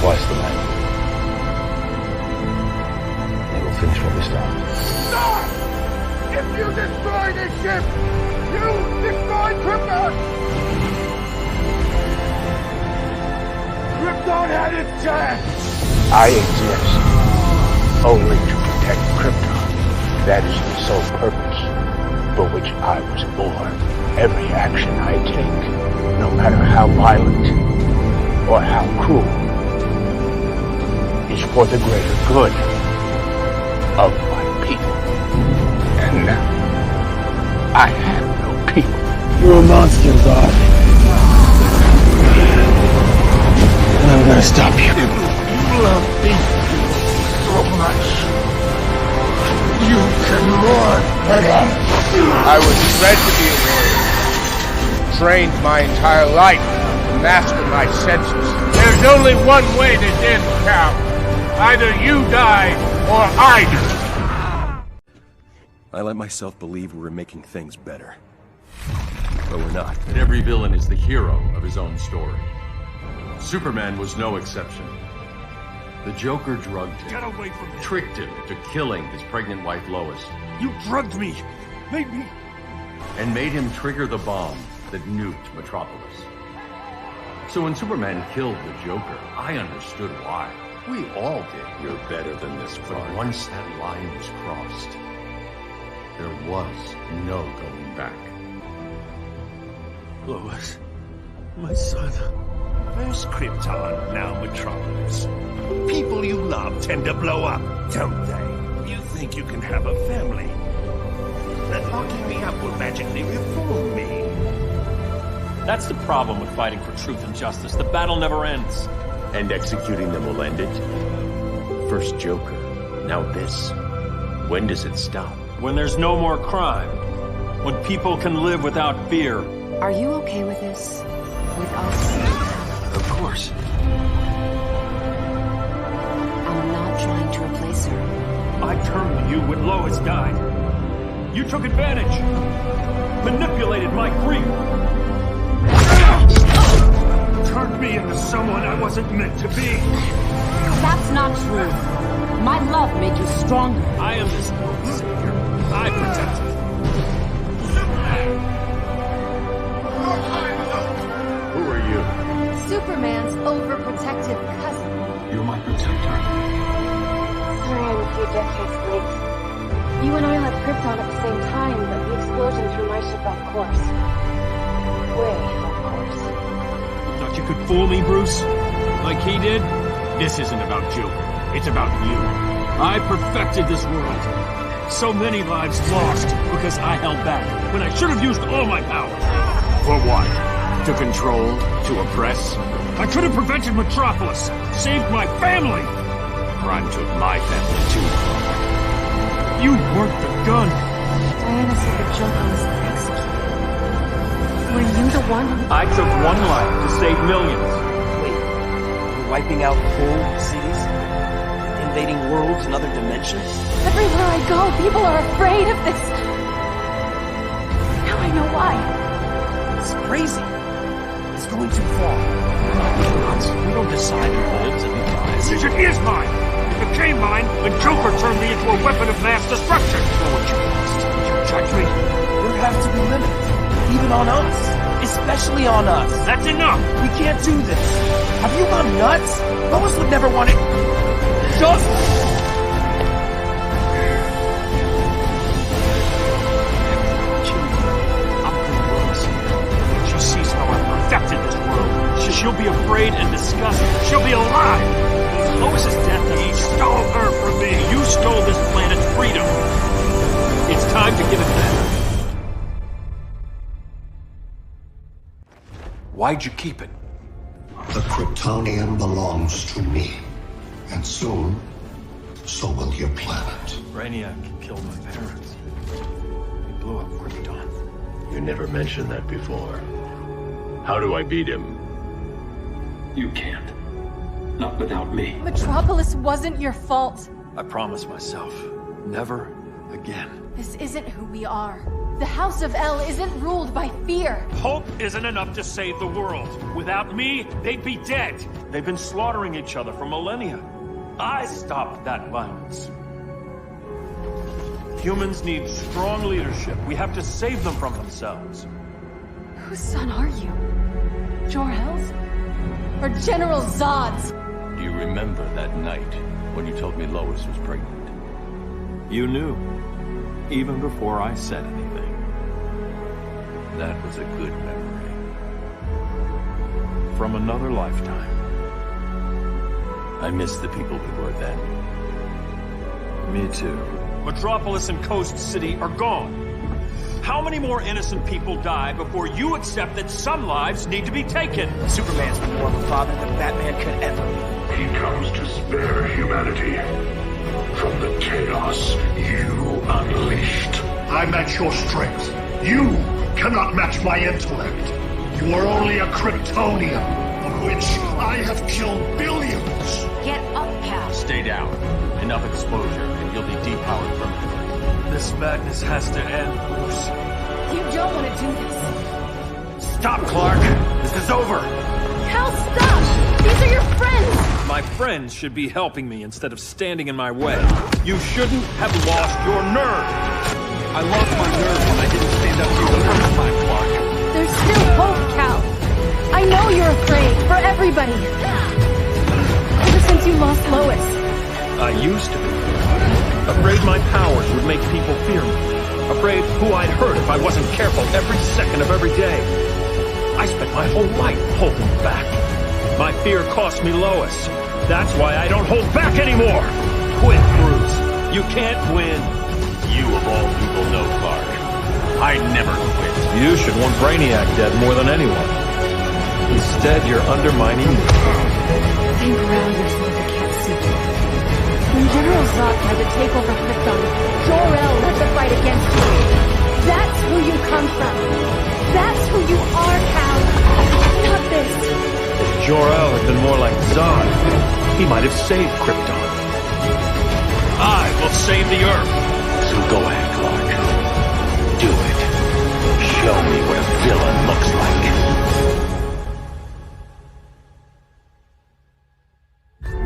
twice the men. They will finish what we started. Stop! If you destroy this ship, you destroy Krypton! Krypton had its chance! I exist only to protect Krypton. That is the sole purpose for which I was born. Every action I take, no matter how violent or how cruel, is for the greater good of my people. And now, I have no people. You're a monster, God. And I'm gonna stop you. You love me so much. You can mourn for us. I was bred to be a warrior. Trained my entire life to master my senses. There's only one way to end Cal. Either you die or I do. I let myself believe we were making things better. But we're not. And every villain is the hero of his own story. Superman was no exception. The Joker drugged him. Get away from me. Tricked him to killing his pregnant wife Lois. You drugged me. Made me. And made him trigger the bomb that nuked Metropolis. So when Superman killed the Joker, I understood why. We all did. You're better than this, But Clark. once that line was crossed, there was no going back. Lois, my son. First Krypton, now Metropolis. People you love tend to blow up, don't they? You think you can have a family. That locking me up will magically reform me. That's the problem with fighting for truth and justice. The battle never ends. And executing them will end it. First Joker, now this. When does it stop? When there's no more crime. When people can live without fear. Are you okay with this? With us? Of course. I'm not trying to replace her. I turned to you when Lois died. You took advantage. Manipulated my grief. Turned me into someone I wasn't meant to be. That's not true. My love made you stronger. I am this world's savior. I protect it. Who are you? Superman's overprotective cousin. You're my protector. Sorry I'm a few decades late. You and I left Krypton at the same time, but the explosion threw my ship off course. Way off course. Thought you could fool me, Bruce? Like he did? This isn't about Joker. It's about you. I perfected this world. So many lives lost because I held back, when I should have used all my power. For what? To control? To oppress? I could have prevented Metropolis, saved my family! Crime took my family too. You weren't the gun. Diana said the Joker was executed. Were you the one who... I took one life to save millions. Wait, we're wiping out whole cities? Invading worlds and other dimensions? Everywhere I go, people are afraid of this. Now I know why. It's crazy. It's going too far. We don't decide who lives and who dies. The decision is mine! It became mine when Joker turned me into a weapon of mass destruction! For what you lost, you judge me? There have to be limits. Even on us. Especially on us. That's enough! We can't do this. Have you gone nuts? Lois would never want it. Just... She sees how I've perfected this world. She'll be afraid and disgusted. She'll be alive! Lois's death, he stole her from me! You stole this planet's freedom! It's time to give it back. Why'd you keep it? The Kryptonian belongs to me. And soon, so will your planet. Brainiac killed my parents. He blew up Krypton. You never mentioned that before. How do I beat him? You can't. Not without me. Metropolis wasn't your fault. I promised myself. Never again. This isn't who we are. The House of El isn't ruled by fear. Hope isn't enough to save the world. Without me, they'd be dead. They've been slaughtering each other for millennia. I stopped that violence. Humans need strong leadership. We have to save them from themselves. Whose son are you? Jor-El's? Or General Zod's? Do you remember that night when you told me Lois was pregnant? You knew, even before I said anything. That was a good memory. From another lifetime. I miss the people we were then. Me too. Metropolis and Coast City are gone. How many more innocent people die before you accept that some lives need to be taken? Superman's more of a father than Batman could ever be. He comes to spare humanity from the chaos you unleashed. I match your strength. You cannot match my intellect. You are only a Kryptonian, of which I have killed billions. Get up, Cal. Stay down. Enough exposure, and you'll be depowered permanently. This madness has to end, Bruce. You don't want to do this. Stop, Clark! This is over! Cal, stop! These are your friends! My friends should be helping me instead of standing in my way. You shouldn't have lost your nerve! I lost my nerve when I didn't stand up to you the first time, Clark. There's still hope, Cal. I know you're afraid, for everybody. Ever since you lost Lois. I used to be. Afraid my powers would make people fear me. Afraid who I'd hurt if I wasn't careful every second of every day. I spent my whole life holding back. My fear cost me Lois. That's why I don't hold back anymore. Quit, Bruce. You can't win. You of all people know, Clark. I never quit. You should want Brainiac dead more than anyone. Instead, you're undermining me. Think around yourself, I can't see you. When General Zod tried to take over Krypton, Jor-El led the fight against you. That's who you come from. That's who you are, Cal. Not this. If Jor-El had been more like Zod, he might have saved Krypton. I will save the Earth. So go ahead, Clark. Do it. Show me what a villain looks like.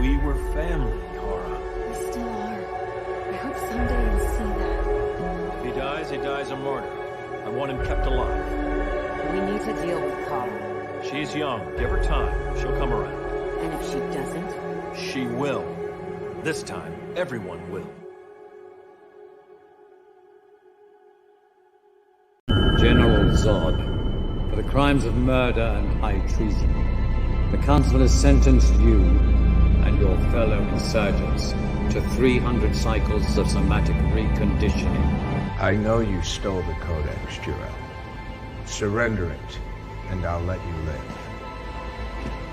We were family, Kara. We still are. I hope someday you'll see that. If he dies a martyr. I want him kept alive. We need to deal with Kara. She's young. Give her time. She'll come around. And if she doesn't? She will. This time, everyone will. General Zod, for the crimes of murder and high treason, the Council has sentenced you and your fellow insurgents to 300 cycles of somatic reconditioning. I know you stole the Codex, Jor-El. Surrender it, and I'll let you live.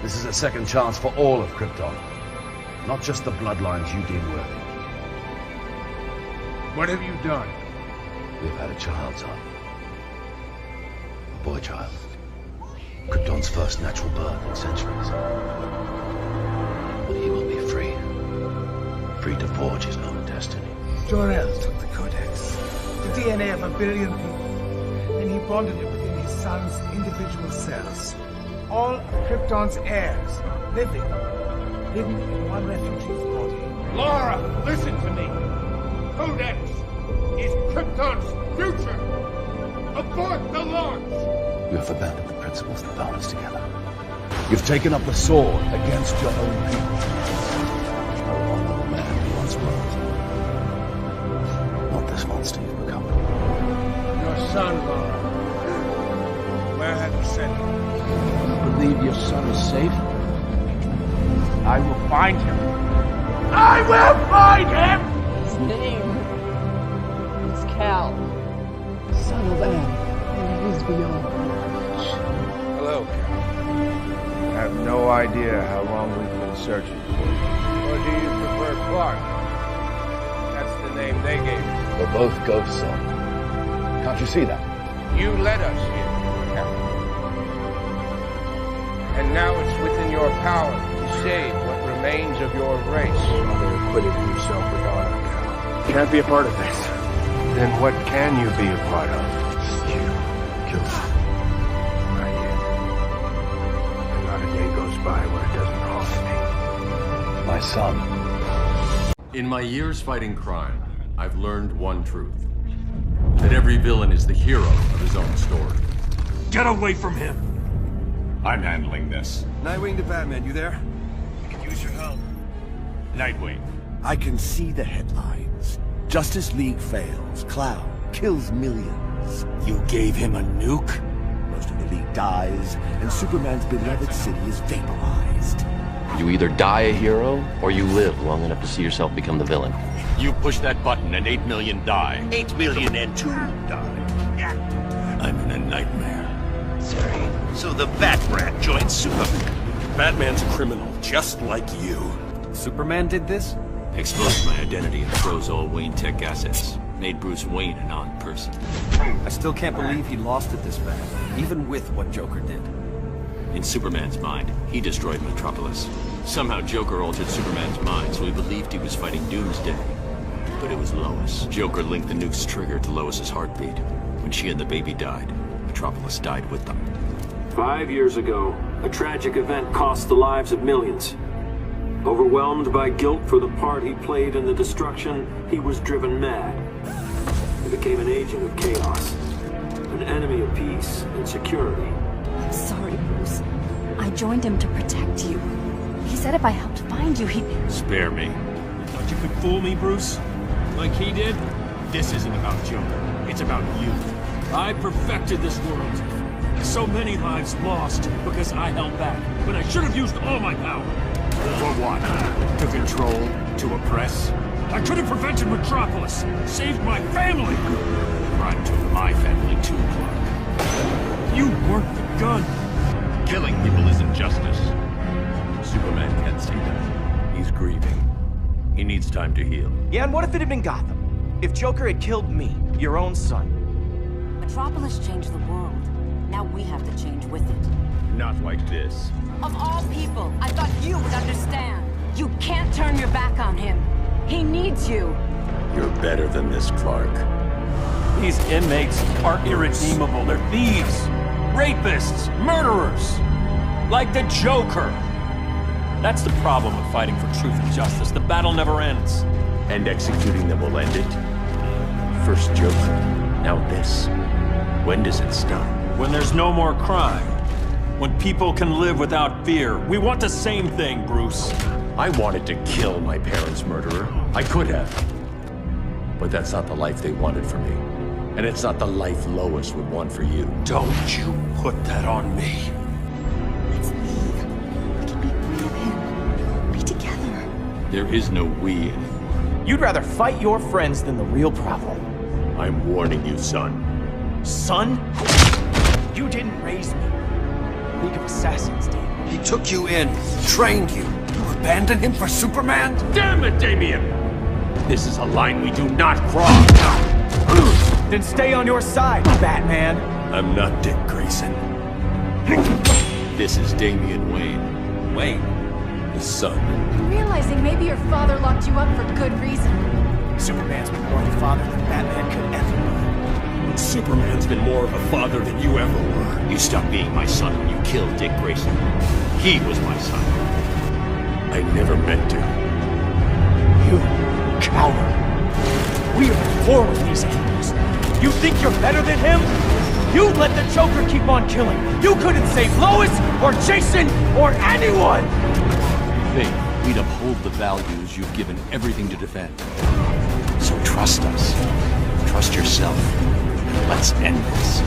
This is a second chance for all of Krypton. Not just the bloodlines you deem worthy. What have you done? We've had a child, son. A boy child. Krypton's first natural birth in centuries. But he will be free. Free to forge his own destiny. Jor-El took the Codex, the DNA of 1 billion people, and he bonded it within his son's individual cells. All of Krypton's heirs, living, hidden in one refugee's body. Laura, listen to me! Codex is Krypton's future! Abort the launch! You have abandoned the principles that bound us together. You've taken up the sword against your own people. No longer the man you once was. Not this monster you've become. Your son, Laura. Where have you sent him? You believe your son is safe? I will find him. I will find him! His name is Cal, son of El, and he is beyond reach. Hello, Cal. I have no idea how long we've been searching for you. Or do you prefer Clark? That's the name they gave you. We're both ghosts, son. Can't you see that? You led us here, Captain. And now it's within your power to save what remains of your race. Mother acquitted himself with honor, Cal. Can't be a part of this. Then what can you be a part of? my son. In my years fighting crime, I've learned one truth. That every villain is the hero of his own story. Get away from him! I'm handling this. Nightwing to Batman, you there? I could use your help. Nightwing. I can see the headlines. Justice League fails. Cloud kills millions. You gave him a nuke? Most of the League dies, and Superman's beloved city is vaporized. You either die a hero, or you live long enough to see yourself become the villain. You push that button and 8 million die. 8 million and 2 die. I'm in a nightmare. Sorry. So the Bat-Rat joined Superman. Batman's a criminal, just like you. Superman did this? Exposed my identity and froze all Wayne Tech assets. Made Bruce Wayne a non-person. I still can't believe he lost it this bad, even with what Joker did. In Superman's mind, he destroyed Metropolis. Somehow Joker altered Superman's mind, so he believed he was fighting Doomsday. But it was Lois. Joker linked the nuke's trigger to Lois's heartbeat. When she and the baby died, Metropolis died with them. 5 years ago, a tragic event cost the lives of millions. Overwhelmed by guilt for the part he played in the destruction, he was driven mad. He became an agent of chaos, an enemy of peace and security. I'm sorry, Bruce. I joined him to protect you. He said if I helped find you, he'd... Spare me. You thought you could fool me, Bruce? Like he did? This isn't about Joker. It's about you. I perfected this world. So many lives lost because I held back, when I should have used all my power. For what? To control? To oppress? I could have prevented Metropolis, saved my family! Crime took my family too, Clark. You weren't the gun. Killing people isn't justice. Superman can't see that. He's grieving. He needs time to heal. Yeah, and what if it had been Gotham? If Joker had killed me, your own son? Metropolis changed the world. Now we have to change with it. Not like this. Of all people, I thought you would understand. You can't turn your back on him. He needs you. You're better than this, Clark. These inmates are irredeemable. They're thieves, rapists, murderers. Like the Joker. That's the problem with fighting for truth and justice. The battle never ends. And executing them will end it. First Joker, now this. When does it stop? When there's no more crime. When people can live without fear. We want the same thing, Bruce. I wanted to kill my parents' murderer. I could have. But that's not the life they wanted for me. And it's not the life Lois would want for you. Don't you put that on me. Let's leave. We can be free of him. Be together. There is no we. You'd rather fight your friends than the real problem. I'm warning you, son. Son? You didn't raise me. League of Assassins did. He took you in, trained you. You abandoned him for Superman? Damn it, Damien! This is a line we do not cross. Then stay on your side, Batman. I'm not Dick Grayson. This is Damian Wayne. Wayne? His son. I'm realizing maybe your father locked you up for good reason. Superman's been more of a father than Batman could ever be. Superman's been more of a father than you ever were. You stopped being my son when you killed Dick Grayson. He was my son. I never meant to. You coward. We are at war with these animals. You think you're better than him? You let the Joker keep on killing. You couldn't save Lois, or Jason, or anyone! You think we'd uphold the values you've given everything to defend. So trust us. Trust yourself. Let's end this.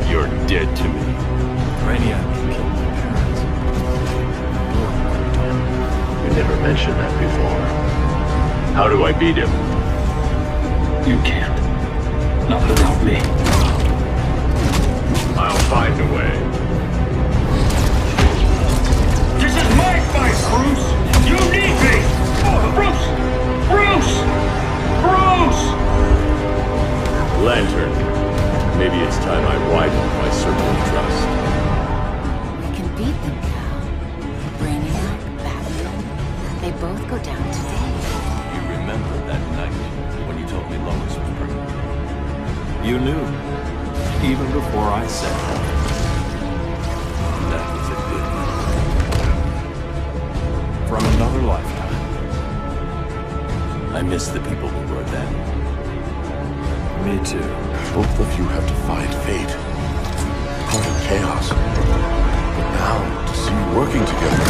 You're dead to me. Brainiac killed my parents. You never mentioned that before. How do I beat him? You can't. Not without me. I'll find a way. This is my fight, Bruce! You need me! Bruce! Bruce! Bruce! Lantern. Maybe it's time I widened my circle of trust. We can beat them now. Brainiac, Batman, they both go down today. You remember that night when you told me Lois was pregnant? You knew, even before I said that. That was a good one. From another miss the people we were then. Me too. Both of you have defied fate. Part of chaos. But now, to see you working together,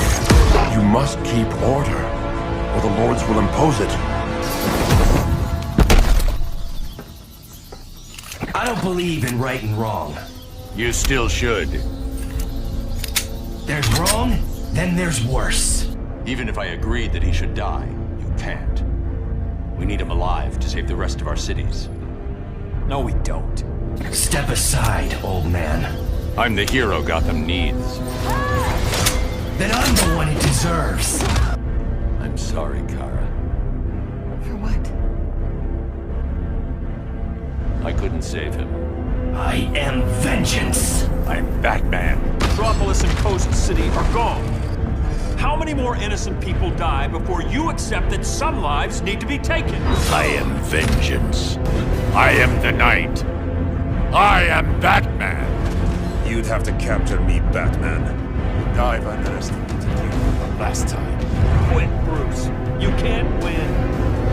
you must keep order, or the Lords will impose it. I don't believe in right and wrong. You still should. There's wrong, then there's worse. Even if I agreed that he should die, you can't. We need him alive to save the rest of our cities. No, we don't. Step aside, old man. I'm the hero Gotham needs. Then I'm the one it deserves. I'm sorry, Kara. For what? I couldn't save him. I am vengeance. I'm Batman. Metropolis and Coast City are gone. How many more innocent people die before you accept that some lives need to be taken? I am vengeance. I am the Knight. I am Batman. You'd have to capture me, Batman. I've underestimated you the last time. Quit, Bruce. You can't win.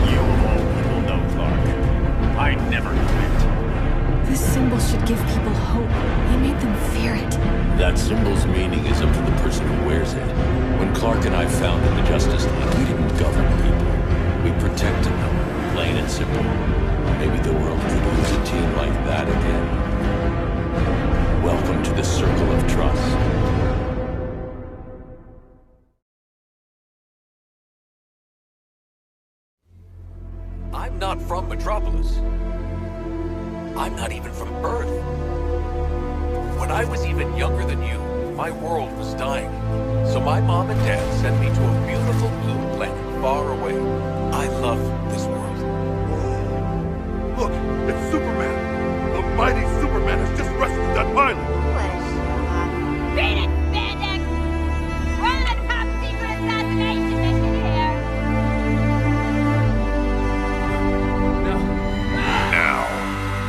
You of all people know, Clark. I never quit. This symbol should give people hope. He made them fear it. That symbol's meaning is up to the person who wears it. When Clark and I founded the Justice League, we didn't govern people. We protected them, plain and simple. Maybe the world could use a team like that again. Welcome to the Circle of Trust. I'm not from Metropolis. I'm not even from Earth. When I was even younger than you, my world was dying. So my mom and dad sent me to a beautiful blue planet far away. I love this world. Look, it's Superman. The mighty Superman has just rescued that pilot. Beat it, Spandex! We're on a top secret assassination mission here! Now,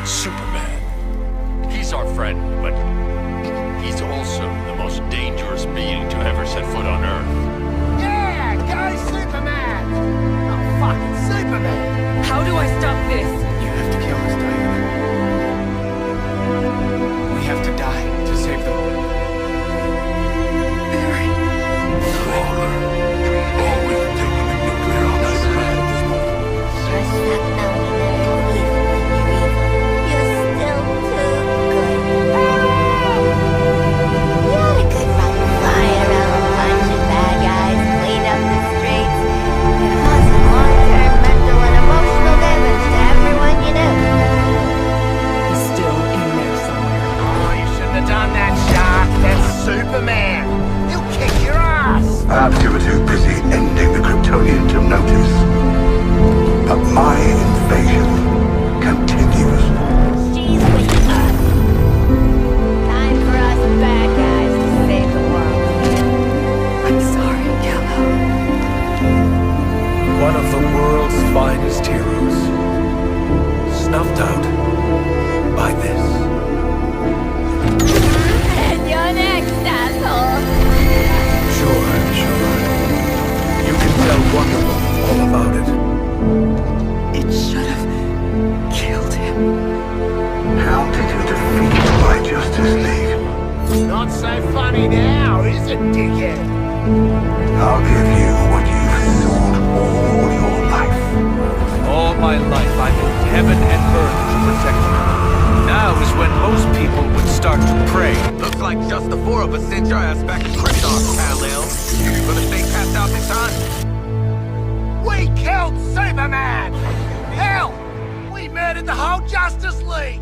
Superman. He's our friend, but he's also the most dangerous being to ever set foot on Earth. Yeah, go Superman! Oh, fucking Superman! How do I stop this? You have to kill us, Diana. We have to die to save the world. Superman! He'll kick your ass! Perhaps you were too busy ending the Kryptonian to notice. But my invasion continues. She's with us. Time for us bad guys to save the world. I'm sorry, Kal-El. One of the world's finest heroes. Snuffed out by this. And you're next, asshole! Sure. You can tell Wonder Woman all about it. It should have killed him. How did you defeat my Justice League? Not so funny now, is it, dickhead? I'll give you what you've sought all your life. All my life I've been heaven and earth to protect you. Now is when most people would start to pray. Looks like just the four of us sent your ass back to Krypton, Kal-El. You gonna stay passed out this time? We killed Superman! Hell, we murdered the whole Justice League!